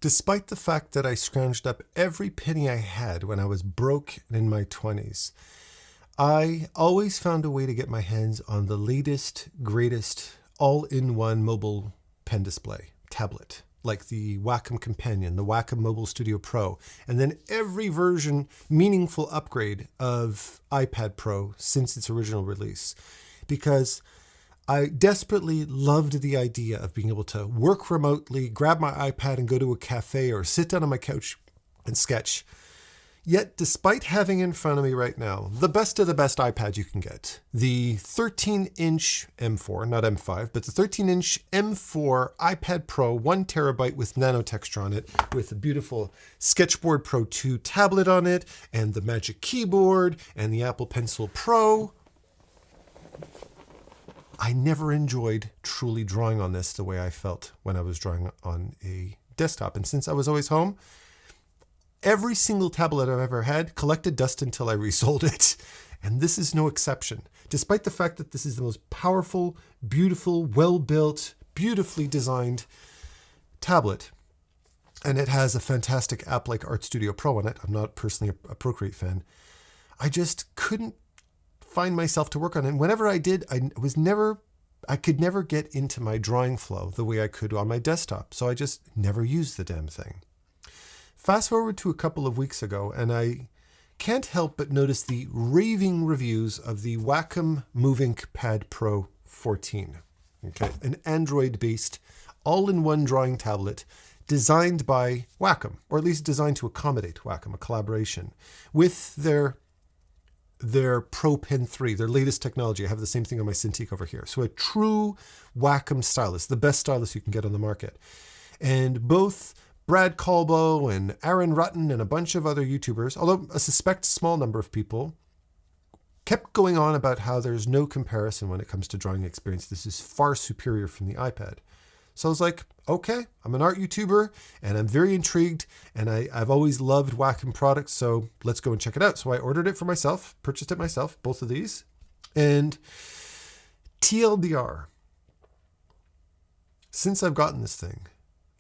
Despite the fact that I scrounged up every penny I had when I was broke and in my 20s, I always found a way to get my hands on the latest, greatest, all-in-one mobile pen display tablet, like the Wacom Companion, the Wacom Mobile Studio Pro, and then every version meaningful upgrade of iPad Pro since its original release. Because I desperately loved the idea of being able to work remotely, grab my iPad and go to a cafe or sit down on my couch and sketch. Yet, despite having in front of me right now the best of the best iPad you can get, the 13-inch M4, not M5, but the 13-inch M4 iPad Pro, 1 terabyte with Nano Texture on it, with a beautiful Sketchboard Pro 2 tablet on it, and the Magic Keyboard, and the Apple Pencil Pro, I never enjoyed truly drawing on this the way I felt when I was drawing on a desktop. And since I was always home, every single tablet I've ever had collected dust until I resold it. And this is no exception. Despite the fact that this is the most powerful, beautiful, well-built, beautifully designed tablet, and it has a fantastic app like Art Studio Pro on it. I'm not personally a Procreate fan. I just couldn't find myself to work on it. And whenever I did, I could never get into my drawing flow the way I could on my desktop. So I just never used the damn thing. Fast forward to a couple of weeks ago, and I can't help but notice the raving reviews of the Wacom MovinkPad Pro 14. Okay, an Android-based, all-in-one drawing tablet designed by Wacom, or at least designed to accommodate Wacom, a collaboration with their Pro Pen 3, their latest technology. I have the same thing on my Cintiq over here. So a true Wacom stylus, the best stylus you can get on the market. And both Brad Colbo and Aaron Rutten and a bunch of other YouTubers, although I suspect a small number of people, kept going on about how there's no comparison when it comes to drawing experience. This is far superior from the iPad. So I was like, okay, I'm an art YouTuber and I'm very intrigued, and I've always loved Wacom products, so let's go and check it out. So I ordered it for myself, purchased it myself, both of these. And TLDR, since I've gotten this thing,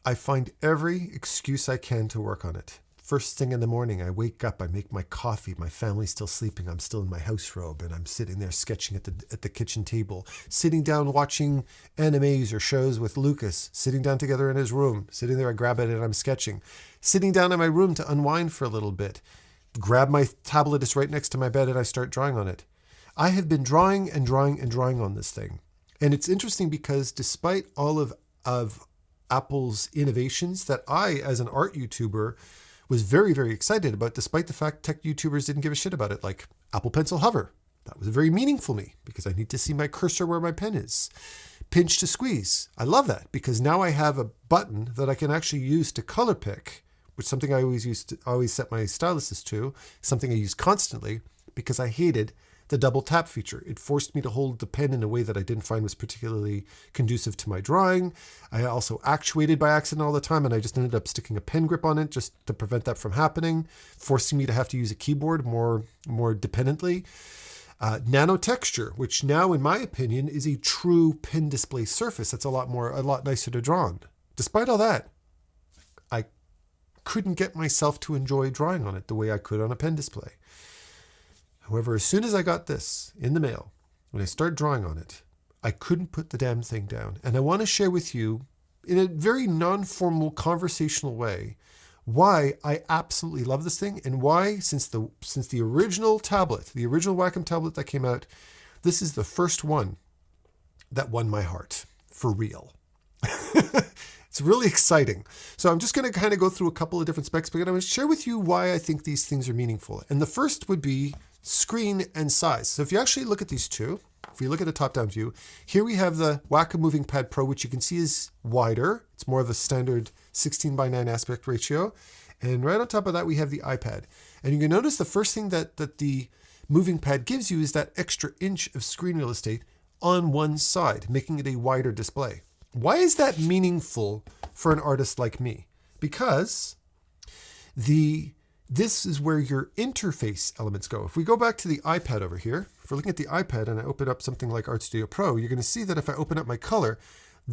I find every excuse I can to work on it. First thing in the morning, I wake up, I make my coffee, my family's still sleeping, I'm still in my house robe, and I'm sitting there sketching at the kitchen table, sitting down watching animes or shows with Lucas, sitting down together in his room, sitting there, I grab it and I'm sketching, sitting down in my room to unwind for a little bit, grab my tablet, it's right next to my bed, and I start drawing on it. I have been drawing and drawing and drawing on this thing. And it's interesting because despite all of Apple's innovations that I, as an art YouTuber, was very, very excited about, despite the fact tech YouTubers didn't give a shit about it, like Apple Pencil Hover. That was very meaningful to me because I need to see my cursor where my pen is. Pinch to squeeze. I love that because now I have a button that I can actually use to color pick, which is something I always set my styluses to, something I use constantly because I hated the double tap feature. It forced me to hold the pen in a way that I didn't find was particularly conducive to my drawing. I also actuated by accident all the time, and I just ended up sticking a pen grip on it just to prevent that from happening, forcing me to have to use a keyboard more dependently. Nano Texture, which now, in my opinion, is a true pen display surface. That's a lot nicer to draw on. Despite all that, I couldn't get myself to enjoy drawing on it the way I could on a pen display. However, as soon as I got this in the mail, when I started drawing on it, I couldn't put the damn thing down. And I want to share with you, in a very non-formal conversational way, why I absolutely love this thing, and why, since the original tablet, the original Wacom tablet that came out, this is the first one that won my heart, for real. It's really exciting. So I'm just going to kind of go through a couple of different specs, but I'm going to share with you why I think these things are meaningful. And the first would be screen and size. So if you actually look at these two, if you look at a top-down view, here we have the Wacom MovinkPad Pro, which you can see is wider. It's more of a standard 16:9 aspect ratio. And right on top of that, we have the iPad. And you can notice the first thing that the MovinkPad gives you is that extra inch of screen real estate on one side, making it a wider display. Why is that meaningful for an artist like me? Because this is where your interface elements go. If we go back to the iPad over here, if we're looking at the iPad and I open up something like Art Studio Pro, you're going to see that if I open up my color,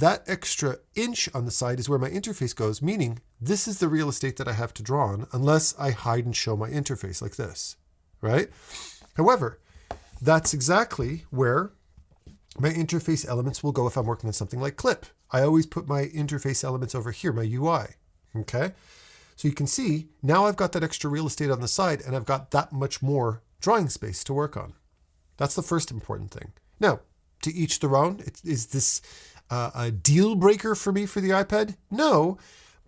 that extra inch on the side is where my interface goes, meaning this is the real estate that I have to draw on unless I hide and show my interface like this, right? However, that's exactly where my interface elements will go if I'm working on something like Clip. I always put my interface elements over here, my UI, okay? So you can see now I've got that extra real estate on the side and I've got that much more drawing space to work on. That's the first important thing. Now, to each their own. Is this a deal breaker for me for the iPad? No,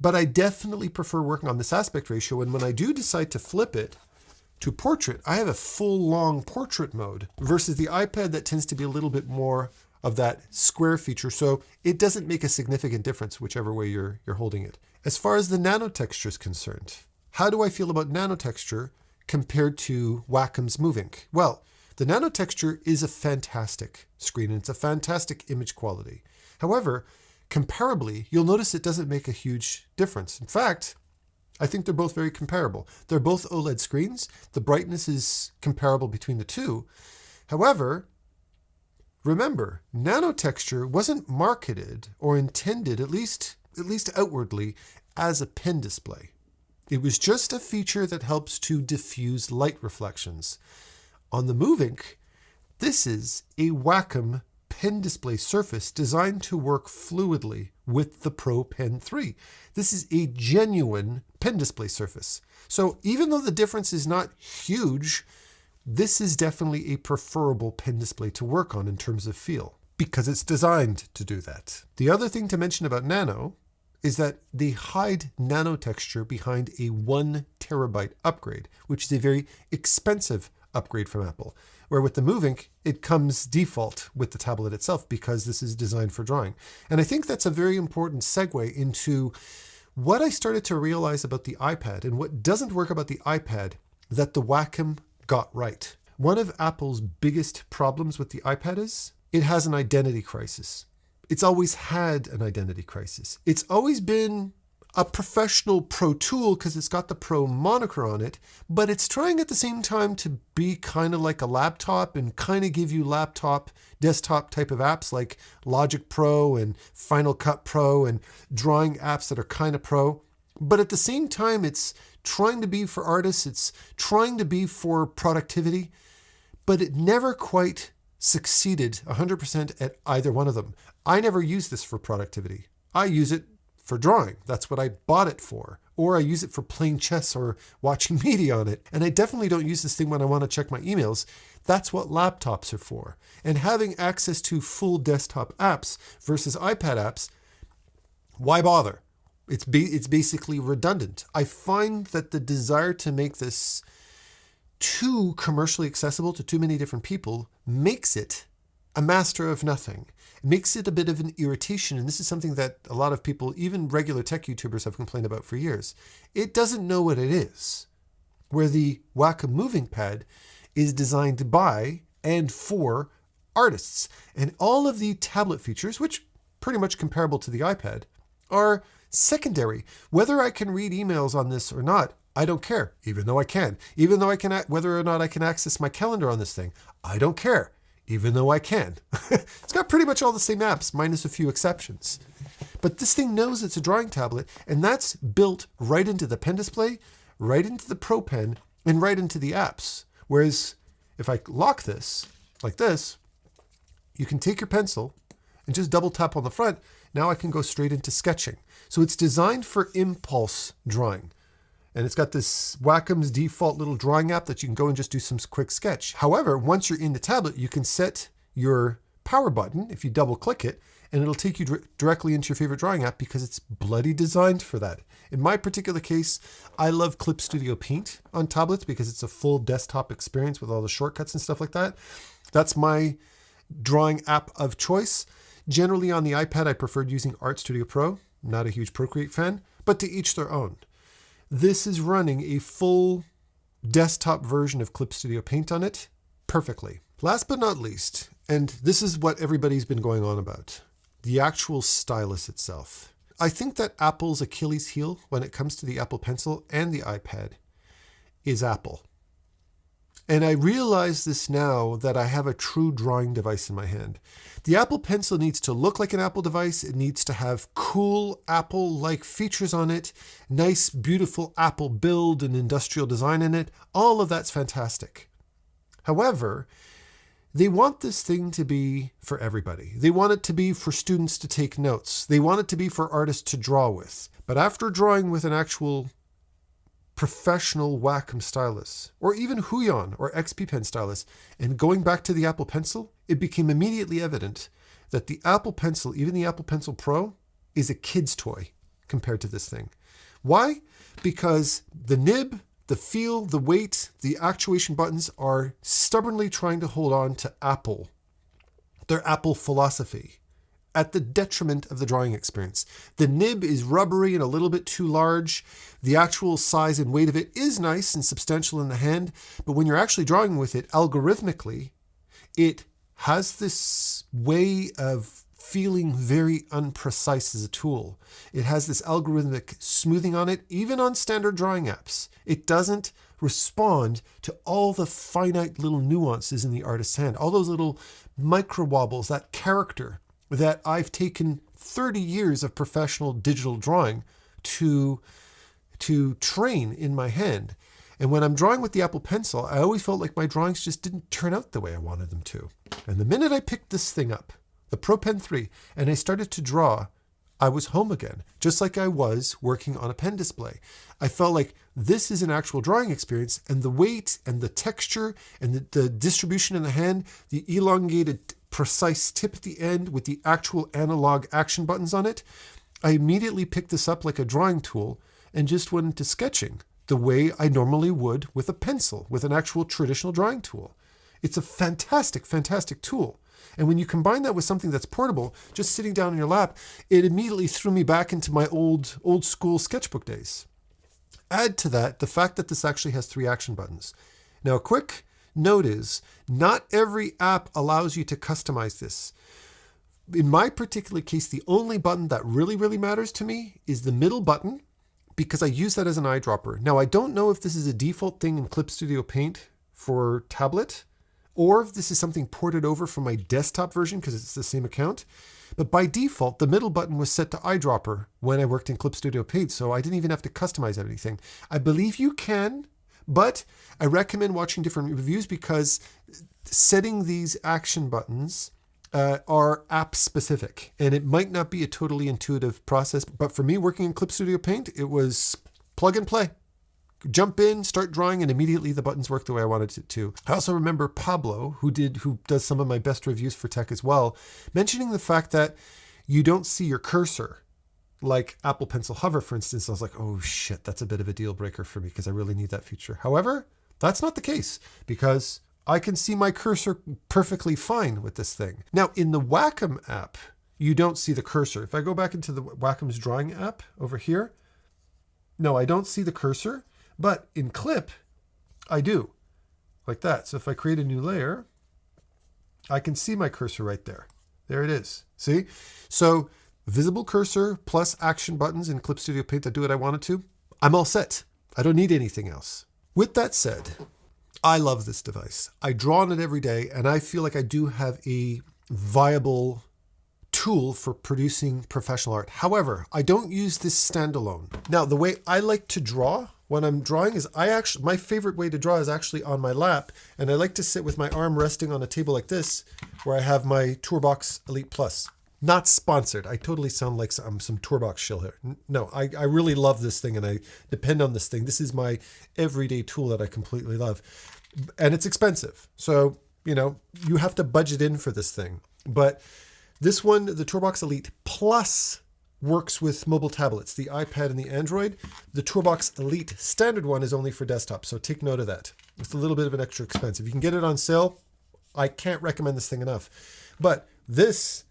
but I definitely prefer working on this aspect ratio. And when I do decide to flip it to portrait, I have a full long portrait mode versus the iPad that tends to be a little bit more of that square feature. So it doesn't make a significant difference whichever way you're holding it. As far as the Nano Texture is concerned, how do I feel about Nano Texture compared to Wacom's Movink? Well, the Nano Texture is a fantastic screen and it's a fantastic image quality. However, comparably, you'll notice it doesn't make a huge difference. In fact, I think they're both very comparable. They're both OLED screens. The brightness is comparable between the two. However, remember, Nano Texture wasn't marketed or intended, at least outwardly, as a pen display. It was just a feature that helps to diffuse light reflections. On the Movink, this is a Wacom pen display surface designed to work fluidly with the Pro Pen 3. This is a genuine pen display surface. So even though the difference is not huge, this is definitely a preferable pen display to work on in terms of feel because it's designed to do that. The other thing to mention about Nano is that they hide Nano Texture behind a 1 terabyte upgrade, which is a very expensive upgrade from Apple, where with the Movink, it comes default with the tablet itself because this is designed for drawing. And I think that's a very important segue into what I started to realize about the iPad and what doesn't work about the iPad that the Wacom got right. One of Apple's biggest problems with the iPad is it has an identity crisis. It's always had an identity crisis. It's always been a professional pro tool because it's got the pro moniker on it, but it's trying at the same time to be kind of like a laptop and kind of give you laptop, desktop type of apps like Logic Pro and Final Cut Pro and drawing apps that are kind of pro. But at the same time, it's trying to be for artists, it's trying to be for productivity, but it never quite succeeded 100% at either one of them. I never use this for productivity. I use it for drawing. That's what I bought it for. Or I use it for playing chess or watching media on it. And I definitely don't use this thing when I want to check my emails. That's what laptops are for. And having access to full desktop apps versus iPad apps, why bother? It's basically redundant. I find that the desire to make this too commercially accessible to too many different people makes it a master of nothing. It makes it a bit of an irritation, and this is something that a lot of people, even regular tech YouTubers, have complained about for years. It doesn't know what it is, where the Wacom MovinkPad is designed by and for artists. And all of the tablet features, which pretty much comparable to the iPad, are secondary. Whether I can read emails on this or not, I don't care, even though I can. Even though I can, whether or not I can access my calendar on this thing, I don't care, even though I can. It's got pretty much all the same apps, minus a few exceptions. But this thing knows it's a drawing tablet, and that's built right into the pen display, right into the Pro Pen, and right into the apps. Whereas if I lock this like this, you can take your pencil and just double tap on the front. Now I can go straight into sketching. So it's designed for impulse drawing. And it's got this Wacom's default little drawing app that you can go and just do some quick sketch. However, once you're in the tablet, you can set your power button if you double click it, and it'll take you directly into your favorite drawing app because it's bloody designed for that. In my particular case, I love Clip Studio Paint on tablets because it's a full desktop experience with all the shortcuts and stuff like that. That's my drawing app of choice. Generally on the iPad, I preferred using Art Studio Pro. I'm not a huge Procreate fan, but to each their own. This is running a full desktop version of Clip Studio Paint on it perfectly. Last but not least, and this is what everybody's been going on about, the actual stylus itself. I think that Apple's Achilles heel when it comes to the Apple Pencil and the iPad is Apple. And I realize this now that I have a true drawing device in my hand. The Apple Pencil needs to look like an Apple device. It needs to have cool Apple-like features on it, nice, beautiful Apple build and industrial design in it. All of that's fantastic. However, they want this thing to be for everybody. They want it to be for students to take notes. They want it to be for artists to draw with. But after drawing with an actual professional Wacom stylus, or even Huion or XP Pen stylus, and going back to the Apple Pencil, it became immediately evident that the Apple Pencil, even the Apple Pencil Pro, is a kid's toy compared to this thing. Why? Because the nib, the feel, the weight, the actuation buttons are stubbornly trying to hold on to Apple, their Apple philosophy, at the detriment of the drawing experience. The nib is rubbery and a little bit too large. The actual size and weight of it is nice and substantial in the hand, but when you're actually drawing with it algorithmically, it has this way of feeling very unprecise as a tool. It has this algorithmic smoothing on it, even on standard drawing apps. It doesn't respond to all the finite little nuances in the artist's hand, all those little micro wobbles, that character that I've taken 30 years of professional digital drawing to train in my hand. And when I'm drawing with the Apple Pencil, I always felt like my drawings just didn't turn out the way I wanted them to. And the minute I picked this thing up, the Pro Pen 3, and I started to draw, I was home again, just like I was working on a pen display. I felt like this is an actual drawing experience, and the weight and the texture and the distribution in the hand, the elongated precise tip at the end with the actual analog action buttons on it, I immediately picked this up like a drawing tool and just went into sketching the way I normally would with a pencil, with an actual traditional drawing tool. It's a fantastic, fantastic tool. And when you combine that with something that's portable, just sitting down in your lap, it immediately threw me back into my old school sketchbook days. Add to that the fact that this actually has 3 action buttons. Now, a quick note is, not every app allows you to customize this. In my particular case, the only button that really, really matters to me is the middle button, because I use that as an eyedropper. Now, I don't know if this is a default thing in Clip Studio Paint for tablet, or if this is something ported over from my desktop version because it's the same account. But by default, the middle button was set to eyedropper when I worked in Clip Studio Paint, so I didn't even have to customize anything. I believe you can, but I recommend watching different reviews because setting these action buttons are app specific, and it might not be a totally intuitive process. But for me, working in Clip Studio Paint, it was plug and play. Jump in, start drawing, and immediately the buttons work the way I wanted it to. I also remember Pablo, who does some of my best reviews for tech as well, mentioning the fact that you don't see your cursor, like Apple Pencil Hover, for instance. I was like, oh shit, that's a bit of a deal breaker for me because I really need that feature. However, that's not the case because I can see my cursor perfectly fine with this thing. Now, in the Wacom app, you don't see the cursor. If I go back into the Wacom's drawing app over here, no, I don't see the cursor. But in Clip, I do, like that. So if I create a new layer, I can see my cursor right there. There it is. See? So visible cursor plus action buttons in Clip Studio Paint that do what I wanted to. I'm all set. I don't need anything else. With that said, I love this device. I draw on it every day, and I feel like I do have a viable tool for producing professional art. However, I don't use this standalone. Now, the way I like to draw when I'm drawing is my favorite way to draw is actually on my lap, and I like to sit with my arm resting on a table like this, where I have my Tourbox Elite Plus. Not sponsored. I totally sound like I'm some Tourbox shill here. No, I really love this thing, and I depend on this thing. This is my everyday tool that I completely love, and it's expensive. So, you have to budget in for this thing. But this one, the Tourbox Elite Plus, works with mobile tablets, the iPad and the Android. The Tourbox Elite standard one is only for desktop, so take note of that. It's a little bit of an extra expense. If you can get it on sale, I can't recommend this thing enough. But this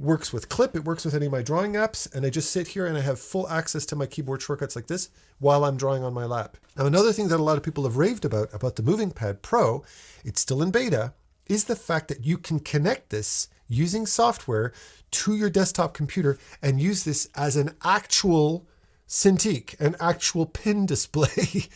works with Clip, it works with any of my drawing apps, and I just sit here and I have full access to my keyboard shortcuts like this while I'm drawing on my lap. Now, another thing that a lot of people have raved about the MovinkPad Pro, it's still in beta, is the fact that you can connect this using software to your desktop computer and use this as an actual Cintiq, an actual pin display,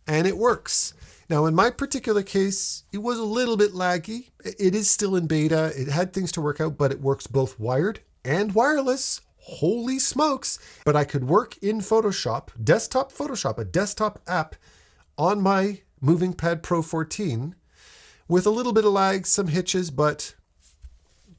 and it works. Now, in my particular case, it was a little bit laggy. It is still in beta. It had things to work out, but it works both wired and wireless. Holy smokes. But I could work in Photoshop, desktop Photoshop, a desktop app on my MovinkPad Pro 14 with a little bit of lag, some hitches, but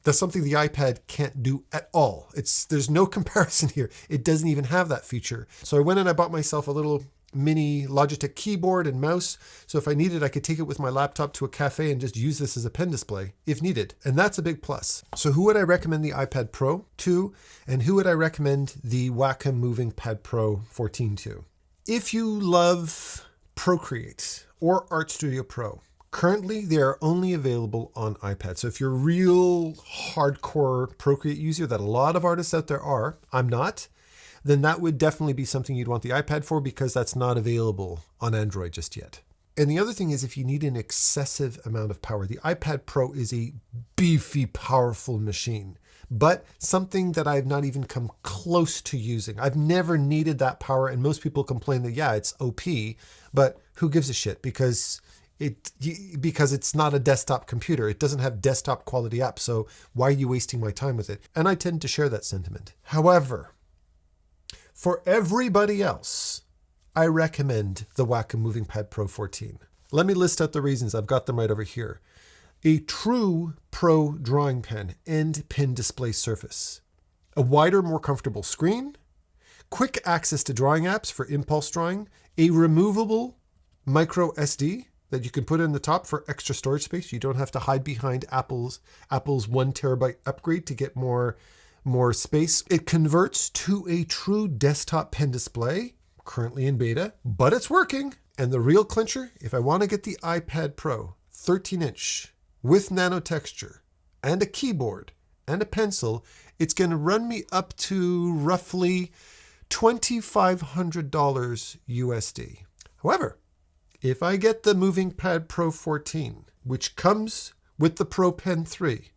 that's something the iPad can't do at all. There's no comparison here. It doesn't even have that feature. So I went and I bought myself a little mini Logitech keyboard and mouse. So if I needed, I could take it with my laptop to a cafe and just use this as a pen display if needed. And that's a big plus. So who would I recommend the iPad Pro to? And who would I recommend the Wacom MovinkPad Pro 14 to? If you love Procreate or Art Studio Pro, currently they are only available on iPad. So if you're a real hardcore Procreate user that a lot of artists out there are, I'm not, then that would definitely be something you'd want the iPad for, because that's not available on Android just yet. And the other thing is, if you need an excessive amount of power, the iPad Pro is a beefy, powerful machine, but something that I've not even come close to using. I've never needed that power, and most people complain that, yeah, it's OP, but who gives a shit? Because it's not a desktop computer. It doesn't have desktop quality apps, so why are you wasting my time with it? And I tend to share that sentiment. However, for everybody else, I recommend the Wacom MovinkPad Pro 14. Let me list out the reasons. I've got them right over here. A true pro drawing pen and pen display surface. A wider, more comfortable screen. Quick access to drawing apps for impulse drawing. A removable micro SD that you can put in the top for extra storage space. You don't have to hide behind Apple's 1 terabyte upgrade to get more space. It converts to a true desktop pen display, currently in beta, but it's working. And the real clincher, if I want to get the iPad Pro 13-inch with Nano Texture and a keyboard and a pencil, it's going to run me up to roughly $2,500 USD. However, if I get the MovinkPad Pro 14, which comes with the Pro Pen 3,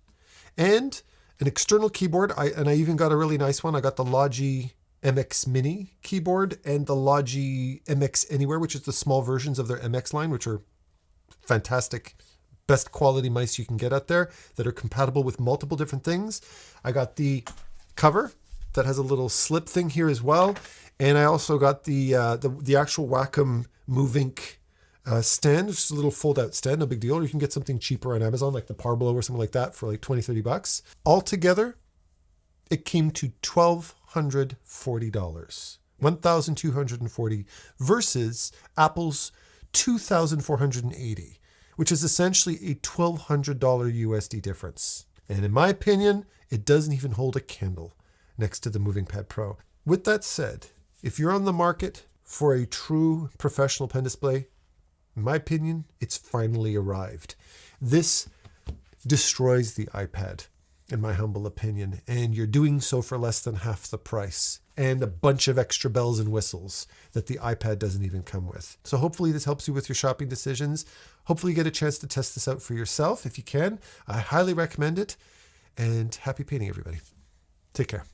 and an external keyboard, I even got a really nice one. I got the Logi MX Mini keyboard and the Logi MX Anywhere, which is the small versions of their MX line, which are fantastic, best quality mice you can get out there that are compatible with multiple different things. I got the cover that has a little slip thing here as well. And I also got the actual Wacom Movink stand, just a little fold-out stand, no big deal. Or you can get something cheaper on Amazon, like the Parblo or something like that, for like $20-30. Altogether, it came to $1,240, $1,240 versus Apple's $2,480, which is essentially a $1,200 USD difference. And in my opinion, it doesn't even hold a candle next to the MovinkPad Pro. With that said, if you're on the market for a true professional pen display, in my opinion, it's finally arrived. This destroys the iPad, in my humble opinion, and you're doing so for less than half the price and a bunch of extra bells and whistles that the iPad doesn't even come with. So hopefully this helps you with your shopping decisions. Hopefully you get a chance to test this out for yourself if you can. I highly recommend it, and happy painting, everybody. Take care.